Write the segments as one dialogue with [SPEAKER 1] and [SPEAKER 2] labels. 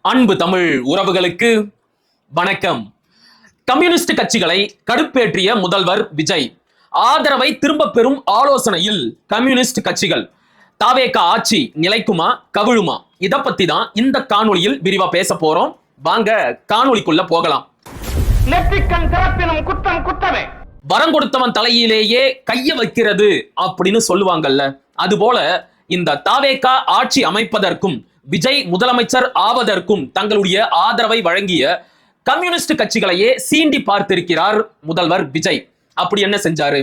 [SPEAKER 1] அன்பு தமிழ் உறவுகளுக்கு வணக்கம். கம்யூனிஸ்ட் கட்சிகளை கடுப்பேற்றிய முதல்வர் விஜய் ஆதரவை திரும்ப பெறும் ஆலோசனையில் கம்யூனிஸ்ட் கட்சிகள். தாவேகா ஆட்சி நிலைக்குமா கவிழுமா? இதை பத்தி தான் இந்த காணொளியில் விரிவா பேச போறோம். வாங்க காணொளிக்குள்ள போகலாம். வரம் கொடுத்தவன் தலையிலேயே கைய வைக்கிறது அப்படின்னு சொல்லுவாங்கல்ல, அதுபோல இந்த தாவேகா ஆட்சி அமைப்பதற்கும் விஜய் முதலமைச்சர் ஆவதற்கும் தங்களுடைய ஆதரவை வழங்கிய கம்யூனிஸ்ட் கட்சிகளையே சீண்டி பார்த்திருக்கிறார் முதல்வர் விஜய். அப்படி என்ன செஞ்சாரு?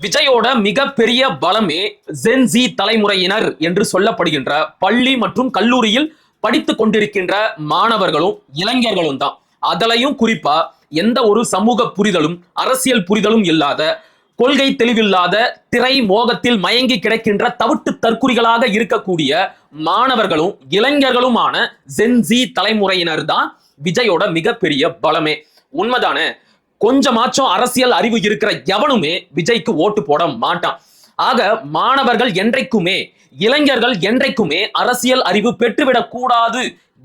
[SPEAKER 1] விஜயோட மிகப்பெரிய பலமே ஜென்சி தலைமுறையினர் என்று சொல்லப்படுகின்ற பள்ளி மற்றும் கல்லூரியில் படித்துக் கொண்டிருக்கின்ற மாணவர்களும் இளைஞர்களும் தான். அதுலயும் குறிப்பா எந்த ஒரு சமூக புரிதலும் அரசியல் புரிதலும் இல்லாத, கொள்கை தெளிவில்லாத, திரை மோகத்தில் மயங்கி கிடக்கின்ற தவிட்டு தற்குறிகளாக இருக்கக்கூடிய மாணவர்களும் இளைஞர்களுமான ஜென்சி தலைமுறையினர் தான் விஜயோட மிகப்பெரிய பலமே. உண்மைதானே? கொஞ்சமாச்சும் அரசியல் அறிவு இருக்கிற எவனுமே விஜய்க்கு ஓட்டு போட மாட்டான். ஆக மாணவர்கள் என்றைக்குமே, இளைஞர்கள் என்றைக்குமே அரசியல் அறிவு பெற்றுவிடக் கூடாது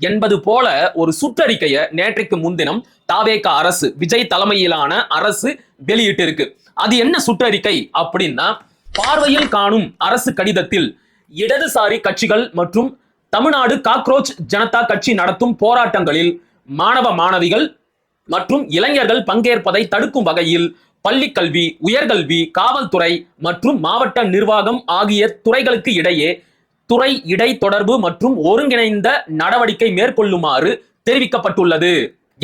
[SPEAKER 1] என்பது போல ஒரு சுற்றறிக்கையை நேற்றைக்கு முன்தினம் தாவேகா அரசு, விஜய் தலைமையிலான அரசு வெளியிட்டு இருக்கு. அது என்ன சுற்றறிக்கை அப்படின்னா, பார்வையில் காணும் அரசு கடிதத்தில் இடதுசாரி கட்சிகள் மற்றும் தமிழ்நாடு காக்ரோச் ஜனதா கட்சி நடத்தும் போராட்டங்களில் மாணவ மாணவிகள் மற்றும் இளைஞர்கள் பங்கேற்பதை தடுக்கும் வகையில் பள்ளிக்கல்வி, உயர்கல்வி, காவல்துறை மற்றும் மாவட்ட நிர்வாகம் ஆகிய துறைகளுக்கு இடையே துறை இடை தொடர்பு மற்றும் ஒருங்கிணைந்த நடவடிக்கை மேற்கொள்ளுமாறு தெரிவிக்கப்பட்டுள்ளது.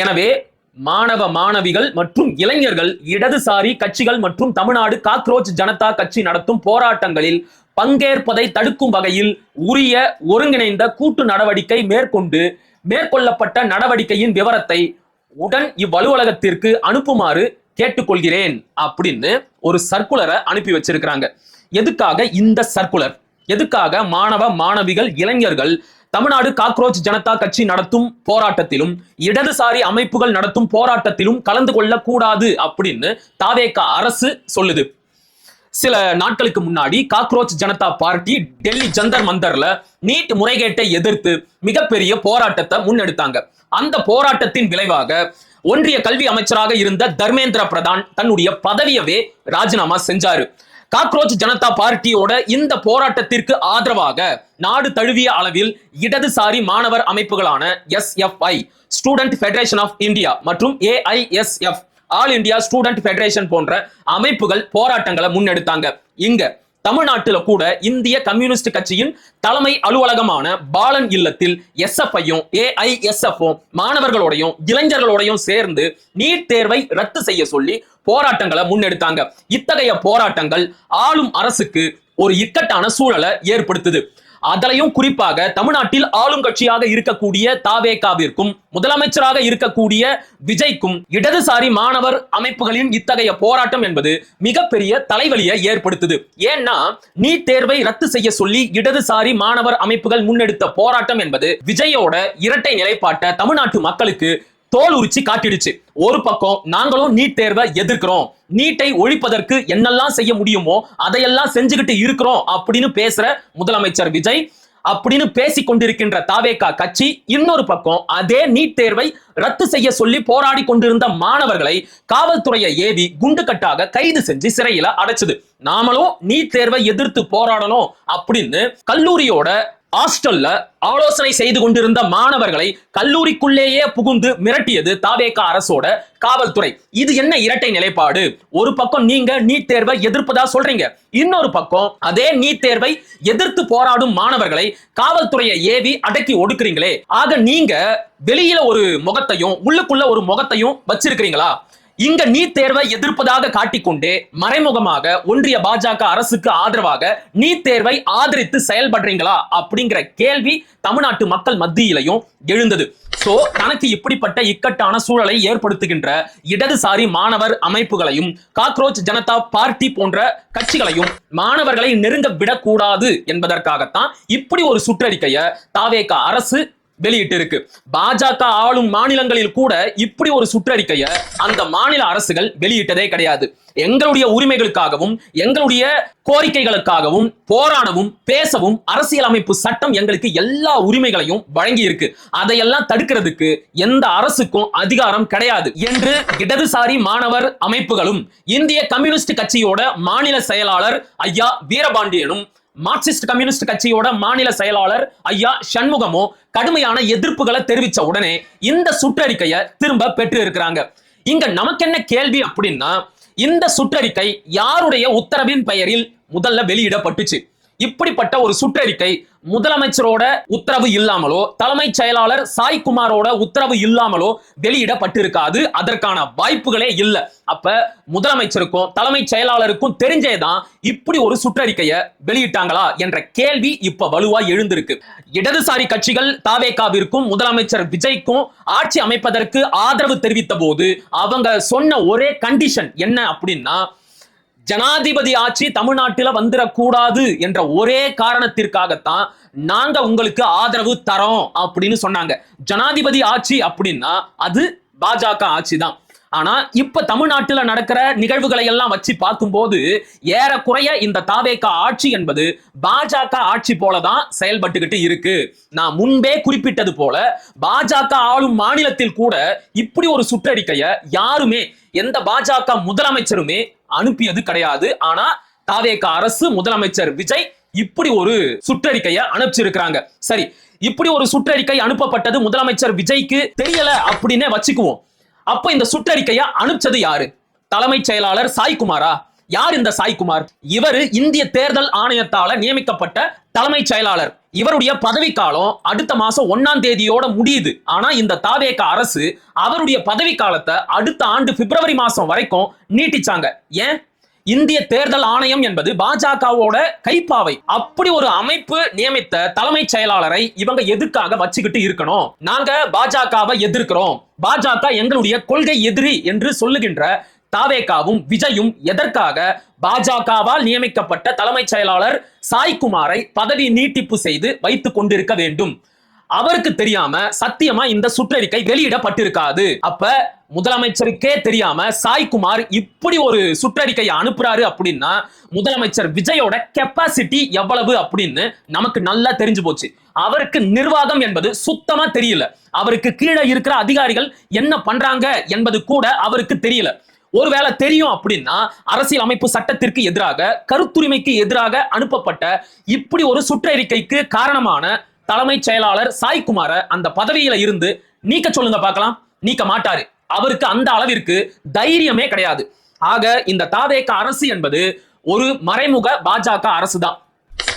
[SPEAKER 1] எனவே மாணவ மாணவிகள் மற்றும் இளைஞர்கள் இடதுசாரி கட்சிகள் மற்றும் தமிழ்நாடு காக்ரோச் ஜனதா கட்சி நடத்தும் போராட்டங்களில் பங்கேற்பதை தடுக்கும் வகையில் உரிய ஒருங்கிணைந்த கூட்டு நடவடிக்கை மேற்கொள்ளப்பட்ட நடவடிக்கையின் விவரத்தை உடன் இவ்வலுவலகத்திற்கு அனுப்புமாறு கேட்டுக்கொள்கிறேன் அப்படின்னு ஒரு சர்க்குலரை அனுப்பி வச்சிருக்கிறாங்க. எதுக்காக இந்த சர்க்குலர்? எதுக்காக மாணவ மாணவிகள் இளைஞர்கள் தமிழ்நாடு காக்ரோச் ஜனதா கட்சி நடத்தும் போராட்டத்திலும் இடதுசாரி அமைப்புகள் நடத்தும் போராட்டத்திலும் கலந்து கொள்ளக்கூடாது அப்படின்னு தாவேகா அரசு சொல்லுது? சில நாட்களுக்கு முன்னாடி காக்ரோச் ஜனதா பார்ட்டி டெல்லி ஜந்தர் மந்தர்ல நீட் முறைகேட்டை எதிர்த்து மிகப்பெரிய போராட்டத்தை முன்னெடுத்தாங்க. அந்த போராட்டத்தின் விளைவாக ஒன்றிய கல்வி அமைச்சராக இருந்த தர்மேந்திர பிரதான் தன்னுடைய பதவியவே ராஜினாமா செஞ்சாரு. காக்ரோச் ஜனதா பார்ட்டியோட இந்த போராட்டத்திற்கு ஆதரவாக நாடு தழுவிய அளவில் இடதுசாரி மாணவர் அமைப்புகளான SFI, student federation of India மற்றும் AISF, all India student federation போன்ற அமைப்புகள் போராட்டங்களை முன்னெடுத்தாங்க. இங்க தமிழ்நாட்டில் கூட இந்திய கம்யூனிஸ்ட் கட்சியின் தலைமை அலுவலகமான பாலன் இல்லத்தில் SFI-யும் AISF-ம் மாணவர்களோடையும் இளைஞர்களோடையும் சேர்ந்து நீட் தேர்வை ரத்து செய்ய சொல்லி போராட்டங்களை முன்னெடுத்தாங்க. இத்தகைய போராட்டங்கள் ஆளும் அரசுக்கு ஒரு இக்கட்டான சூழலை ஏற்படுத்துது. அதிலையும் குறிப்பாக தமிழ்நாட்டில் ஆளும் கட்சியாக இருக்கக்கூடிய தாவேகாவிற்கும் முதலமைச்சராக இருக்கக்கூடிய விஜய்க்கும் இடதுசாரி மாணவர் அமைப்புகளின் இத்தகைய போராட்டம் என்பது மிகப்பெரிய தலைவலியை ஏற்படுத்துது. ஏன்னா நீட் தேர்வை ரத்து செய்ய சொல்லி இடதுசாரி மாணவர் அமைப்புகள் முன்னெடுத்த போராட்டம் என்பது விஜயோட இரட்டை நிலைப்பாட்டை தமிழ்நாட்டு மக்களுக்கு தோல் உரிச்சு காட்டிடுச்சு. ஒரு பக்கம் நாங்களும் நீட் தேர்வை எதிர்க்கிறோம், நீட்டை ஒழிப்பதற்கு என்னெல்லாம் செய்ய முடியுமோ அதையெல்லாம் செஞ்சுக்கிட்டு இருக்கிறோம் அப்படின்னு பேசுற முதலமைச்சர் விஜய், அப்படின்னு பேசிக் கொண்டிருக்கின்ற தாவேகா கட்சி இன்னொரு பக்கம் அதே நீட் தேர்வை ரத்து செய்ய சொல்லி போராடி கொண்டிருந்த மாணவர்களை காவல்துறையை ஏவி குண்டுக்கட்டாக கைது செஞ்சு சிறையில அடைச்சது. நாமளும் நீட் தேர்வை எதிர்த்து போராடணும் அப்படின்னு கல்லூரியோட ஹாஸ்டல்ல ஆலோசனை செய்து கொண்டிருந்த மாணவர்களை கல்லூரிக்குள்ளேயே புகுந்து மிரட்டியது தாவேகா அரசோட காவல்துறை. இது என்ன இரட்டை நிலைப்பாடு? ஒரு பக்கம் நீங்க நீட் தேர்வை எதிர்ப்பதா சொல்றீங்க, இன்னொரு பக்கம் அதே நீட் தேர்வை எதிர்த்து போராடும் மாணவர்களை காவல்துறையை ஏவி அடக்கி ஒடுக்குறீங்களே. ஆக நீங்க வெளியில ஒரு முகத்தையும் உள்ளுக்குள்ள ஒரு முகத்தையும் வச்சிருக்கிறீங்களா? இங்க நீட் தேர்வை எதிர்ப்பதாக காட்டிக்கொண்டே மறைமுகமாக ஒன்றிய பாஜக அரசுக்கு ஆதரவாக நீட் தேர்வை ஆதரித்து செயல்படுறீங்களா அப்படிங்கிற கேள்வி தமிழ்நாட்டு மக்கள் மத்தியிலையும் எழுந்தது. சோ தனக்கு இப்படிப்பட்ட இக்கட்டான சூழலை ஏற்படுத்துகின்ற இடதுசாரி மாணவர் அமைப்புகளையும் காக்ரோச் ஜனதா பார்ட்டி போன்ற கட்சிகளையும் மாணவர்களை நெருங்க விடக்கூடாது என்பதற்காகத்தான் இப்படி ஒரு சுற்றறிக்கையை தாவேகா அரசு வெளியிட்டு இருக்கு. பாஜக ஆளும் மாநிலங்களில் கூட இப்படி ஒரு சுற்றறிக்கையை அந்த மாநில அரசுகள் வெளியிட்டதே கிடையாது. எங்களுடைய உரிமைகளுக்காகவும் எங்களுடைய கோரிக்கைகளுக்காகவும் போராடவும் பேசவும் அரசியலமைப்பு சட்டம் எங்களுக்கு எல்லா உரிமைகளையும் வழங்கி இருக்கு. அதையெல்லாம் தடுக்கிறதுக்கு எந்த அரசுக்கும் அதிகாரம் கிடையாது என்று இடதுசாரி மாணவர் அமைப்புகளும் இந்திய கம்யூனிஸ்ட் கட்சியோட மாநில செயலாளர் ஐயா வீரபாண்டியனும் மார்க்சிஸ்ட் கம்யூனிஸ்ட் கட்சியோட மாநில செயலாளர் ஐயா சண்முகமோ கடுமையான எதிர்ப்புகளை தெரிவிச்ச உடனே இந்த சுற்றறிக்கையை திரும்ப பெற்று இருக்கிறாங்க. இங்க நமக்கு என்ன கேள்வி அப்படின்னா, இந்த சுற்றறிக்கை யாருடைய உத்தரவின் பெயரில் முதல்ல வெளியிடப்பட்டுச்சு? இப்படிப்பட்ட ஒரு சுற்றறிக்கை முதலமைச்சரோட உத்தரவு இல்லாமலோ தலைமைச் செயலாளர் சாய்குமாரோட உத்தரவு இல்லாமலோ வெளியிடப்பட்டிருக்காது. அதற்கான வாய்ப்புகளே இல்லை. அப்ப முதலமைச்சருக்கும் தலைமைச் செயலாளருக்கும் தெரிஞ்சேதான் இப்படி ஒரு சுற்றறிக்கையை வெளியிட்டாங்களா என்ற கேள்வி இப்ப வலுவா எழுந்திருக்கு. இடதுசாரி கட்சிகள் தாவேகாவிற்கும் முதலமைச்சர் விஜய்க்கும் ஆட்சி அமைப்பதற்கு ஆதரவு தெரிவித்த போது அவங்க சொன்ன ஒரே கண்டிஷன் என்ன அப்படின்னா, ஜனாதிபதி ஆட்சி தமிழ்நாட்டில வந்துடக்கூடாது என்ற ஒரே காரணத்திற்காகத்தான் நாங்க உங்களுக்கு ஆதரவு தரோம் அப்படின்னு சொன்னாங்க. ஜனாதிபதி ஆட்சி அப்படின்னா அது பாஜக ஆட்சி தான். ஆனா இப்ப தமிழ்நாட்டில நடக்கிற நிகழ்வுகளை எல்லாம் வச்சு பார்க்கும்போது ஏறக்குறைய இந்த தாவேகா ஆட்சி என்பது பாஜக ஆட்சி போலதான் செயல்பட்டுக்கிட்டு இருக்கு. நான் முன்பே குறிப்பிட்டது போல பாஜக ஆளும் மாநிலத்தில் கூட இப்படி ஒரு சுற்றறிக்கையை யாருமே எந்த பாஜக முதலமைச்சருமே அனுப்பியது கிடையாது. ஆனா தாவேகா அரசு முதலமைச்சர் விஜய் இப்படி ஒரு சுற்றறிக்கையை அனுப்பிச்சிருக்கிறாங்க. சரி, இப்படி ஒரு சுற்றறிக்கை அனுப்பப்பட்டது முதலமைச்சர் விஜய்க்கு தெரியல அப்படின்னே வச்சுக்குவோம். அப்ப இந்த சுற்றறிக்கையை அனுப்பிச்சது யாரு? தலைமைச் செயலாளர் சாய்குமாரா? யார் இந்த சாய்குமார்? இவர் இந்திய தேர்தல் ஆணையத்தால நியமிக்கப்பட்ட தலைமைச் செயலாளர். இவருடைய பதவி காலம் அடுத்த மாசம் 1ஆம் தேதியோட முடியுது. ஆனா இந்த தாவேகா அரசு அவருடைய பதவி காலத்தை அடுத்த ஆண்டு பிப்ரவரி மாசம் வரைக்கும் நீட்டிச்சாங்க. ஏன்? இந்திய தேர்தல் ஆணையம் என்பது பாஜகவோட கைப்பாவை. அப்படி ஒரு அமைப்பு நியமித்த தலைமைச் செயலாளரை இவங்க எதுக்காக வச்சுக்கிட்டு இருக்கணும்? நாங்க பாஜகவை எதிர்க்கிறோம், பாஜக எங்களுடைய கொள்கை எதிரி என்று சொல்லுகின்ற தாவேகாவும் விஜயும் எதற்காக பாஜகவால் நியமிக்கப்பட்ட தலைமைச் செயலாளர் சாய்குமாரை பதவி நீட்டிப்பு செய்து வைத்துக் கொண்டிருக்க வேண்டும்? அவருக்கு தெரியாம சத்தியமா இந்த சுற்றறிக்கை வெளியிடப்பட்டிருக்காது. அப்ப முதலமைச்சருக்கே தெரியாம சாய்குமார் இப்படி ஒரு சுற்றறிக்கையை அனுப்புறாரு அப்படின்னா முதலமைச்சர் விஜயோட கெப்பாசிட்டி எவ்வளவு அப்படின்னு நமக்கு நல்லா தெரிஞ்சு போச்சு. அவருக்கு நிர்வாகம் என்பது சுத்தமா தெரியல. அவருக்கு கீழே இருக்கிற அதிகாரிகள் என்ன பண்றாங்க என்பது கூட அவருக்கு தெரியல. ஒருவேளை தெரியும் அப்படின்னா அரசியல் அமைப்பு சட்டத்திற்கு எதிராக, கருத்துரிமைக்கு எதிராக அனுப்பப்பட்ட இப்படி ஒரு சுற்றறிக்கைக்கு காரணமான தலைமைச் செயலாளர் சாய்குமார அந்த பதவியில இருந்து நீக்க சொல்லுங்க பார்க்கலாம். நீக்க மாட்டாரு. அவருக்கு அந்த அளவிற்கு தைரியமே கிடையாது. ஆக இந்த தாவேகா அரசு என்பது ஒரு மறைமுக பாஜக அரசு தான்.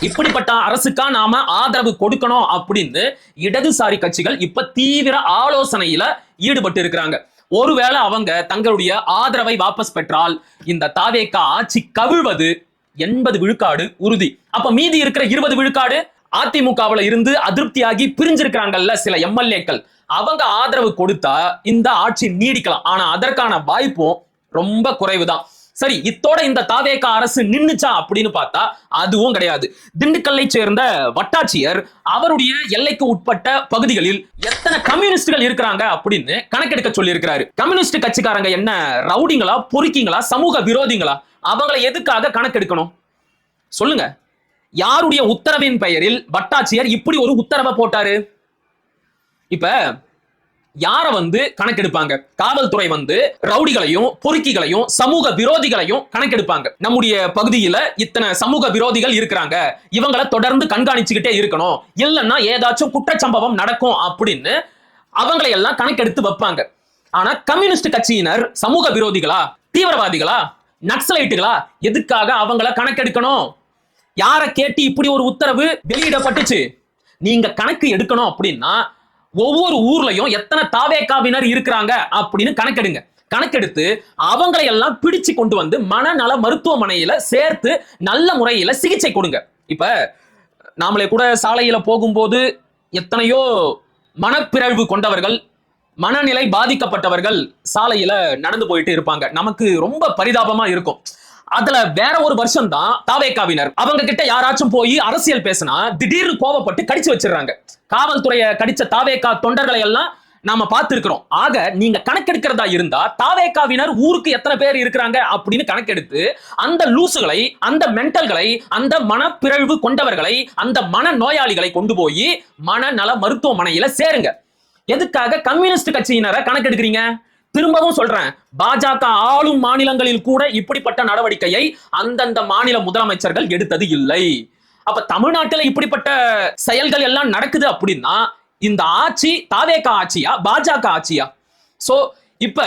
[SPEAKER 1] இப்படிப்பட்ட அரசுக்கா நாம ஆதரவு கொடுக்கணும் அப்படின்னு இடதுசாரி கட்சிகள் இப்ப தீவிர ஆலோசனையில ஈடுபட்டு இருக்கிறாங்க. ஒருவேளை அவங்க தங்களுடைய ஆதரவை வாபஸ் பெற்றால் இந்த தாவேகா ஆட்சி கவிழ்வது 80 விழுக்காடு உறுதி. அப்ப மீதி இருக்கிற 20 விழுக்காடு அதிமுகவுல இருந்து அதிருப்தியாகி பிரிஞ்சிருக்கிறாங்கல்ல சில எம்எல்ஏக்கள், அவங்க ஆதரவு கொடுத்தா இந்த ஆட்சி நீடிக்கலாம். ஆனா அதற்கான வாய்ப்பும் ரொம்ப குறைவுதான். சரி, இத்தோட இந்த தாவேகா அரசு நின்னுச்சா அப்படின்னு பார்த்தா அதுவும் கிடையாது. திண்டுக்கல்லை சேர்ந்த வட்டாட்சியர் அவருடைய எல்லைக்கு உட்பட்ட பகுதிகளில் எத்தனை கம்யூனிஸ்டுகள் இருக்கிறாங்க அப்படின்னு கணக்கெடுக்க சொல்லி இருக்கிறாரு. கம்யூனிஸ்ட் கட்சிக்காரங்க என்ன ரவுடிங்களா, பொறுக்கிங்களா, சமூக விரோதிங்களா? அவங்களை எதுக்காக கணக்கெடுக்கணும் சொல்லுங்க? யாருடைய உத்தரவின் பெயரில் வட்டாட்சியர் இப்படி ஒரு உத்தரவை போட்டாரு? இப்ப யார கணக்கெடுப்பாங்க? காவல்துறை ரவுடிகளையும் பொறுக்கிகளையும் சமூக விரோதிகளையும் கணக்கெடுப்பாங்க. நம்முடைய பகுதியில இத்தனை சமூக விரோதிகள் இருக்கிறாங்க, இவங்களை தொடர்ந்து கண்காணிச்சுக்கிட்டே இருக்கணும், இல்லைன்னா ஏதாச்சும் குற்றச்சம்பவம் நடக்கும் அப்படின்னு அவங்களை எல்லாம் கணக்கெடுத்து வைப்பாங்க. ஆனா கம்யூனிஸ்ட் கட்சியினர் சமூக விரோதிகளா, தீவிரவாதிகளா, நக்சலைட்டுகளா? எதுக்காக அவங்களை கணக்கெடுக்கணும்? யாரை கேட்டு இப்படி ஒரு உத்தரவு வெளியிடப்பட்டுச்சு? நீங்க கணக்கு எடுக்கணும் அப்படின்னா ஒவ்வொரு ஊர்லயும் எத்தனை தாவேகாவினர் இருக்கிறாங்க அப்படின்னு கணக்கெடுங்க. கணக்கெடுத்து அவங்களை எல்லாம் பிடிச்சு கொண்டு வந்து மனநல மருத்துவமனையில சேர்த்து நல்ல முறையில சிகிச்சை கொடுங்க. இப்ப நாமளே கூட சாலையில போகும்போது எத்தனையோ மனப்பிறழ்வு கொண்டவர்கள், மனநிலை பாதிக்கப்பட்டவர்கள் சாலையில நடந்து போயிட்டு இருப்பாங்க. நமக்கு ரொம்ப பரிதாபமா இருக்கும். அதுல வேற ஒரு வருஷம் தான் தாவேகாவினர். அவங்க கிட்ட யாராச்சும் போய் அரசியல் பேசினா திடீர்னு கோவப்பட்டு கடிச்சு வச்சிடறாங்க. காவல்துறையை கடிச்ச தாவேகா தொண்டர்களை எல்லாம் நாம பார்த்திருக்கிறோம். ஆக நீங்க கணக்கெடுக்கிறதா இருந்தா தாவேகாவினர் ஊருக்கு எத்தனை பேர் இருக்கிறாங்க அப்படின்னு கணக்கெடுத்து அந்த லூசுகளை, அந்த மென்டல்களை, அந்த மனப்பிறழ்வு கொண்டவர்களை, அந்த மன நோயாளிகளை கொண்டு போய் மனநல மருத்துவமனையில சேருங்க. எதுக்காக கம்யூனிஸ்ட் கட்சியினரை கணக்கெடுக்கிறீங்க? திரும்பவும் சொல்றேன், பாஜக ஆளும் மாநிலங்களில் கூட இப்படிப்பட்ட நடவடிக்கையை அந்தந்த மாநில முதலமைச்சர்கள் எடுத்தது இல்லை. அப்ப தமிழ்நாட்டில் இப்படிப்பட்ட செயல்கள் எல்லாம் நடக்குது அப்படின்னா இந்த ஆட்சி தாவேகா ஆட்சியா பாஜக ஆட்சியா? சோ இப்ப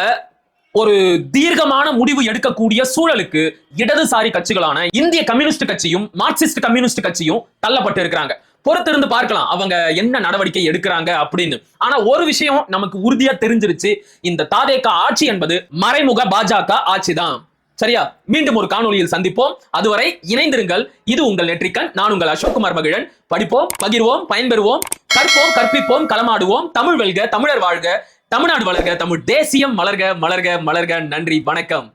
[SPEAKER 1] ஒரு தீர்க்கமான முடிவு எடுக்கக்கூடிய சூழலுக்கு இடதுசாரி கட்சிகளான இந்திய கம்யூனிஸ்ட் கட்சியும் மார்க்சிஸ்ட் கம்யூனிஸ்ட் கட்சியும் தள்ளப்பட்டு இருக்கிறாங்க. பொறுத்திருந்து பார்க்கலாம் அவங்க என்ன நடவடிக்கை எடுக்கிறாங்க அப்படின்னு. ஆனா ஒரு விஷயம் நமக்கு உறுதியா தெரிஞ்சிருச்சு, இந்த தாவேகா ஆட்சி என்பது மறைமுக பாஜக ஆட்சி தான். சரியா? மீண்டும் ஒரு காணொலியில் சந்திப்போம். அதுவரை இணைந்திருங்கள். இது உங்கள் நெற்றிக்கண். நான் உங்கள் அசோக்குமார் மகிழன். படிப்போம், பகிர்வோம், பயன்பெறுவோம், கற்போம், கற்பிப்போம், களமாடுவோம். தமிழ் வெல்க, தமிழர் வாழ்க, தமிழ்நாடு வளர்க, தமிழ் தேசியம் மலர்க, மலர்க, மலர்க. நன்றி, வணக்கம்.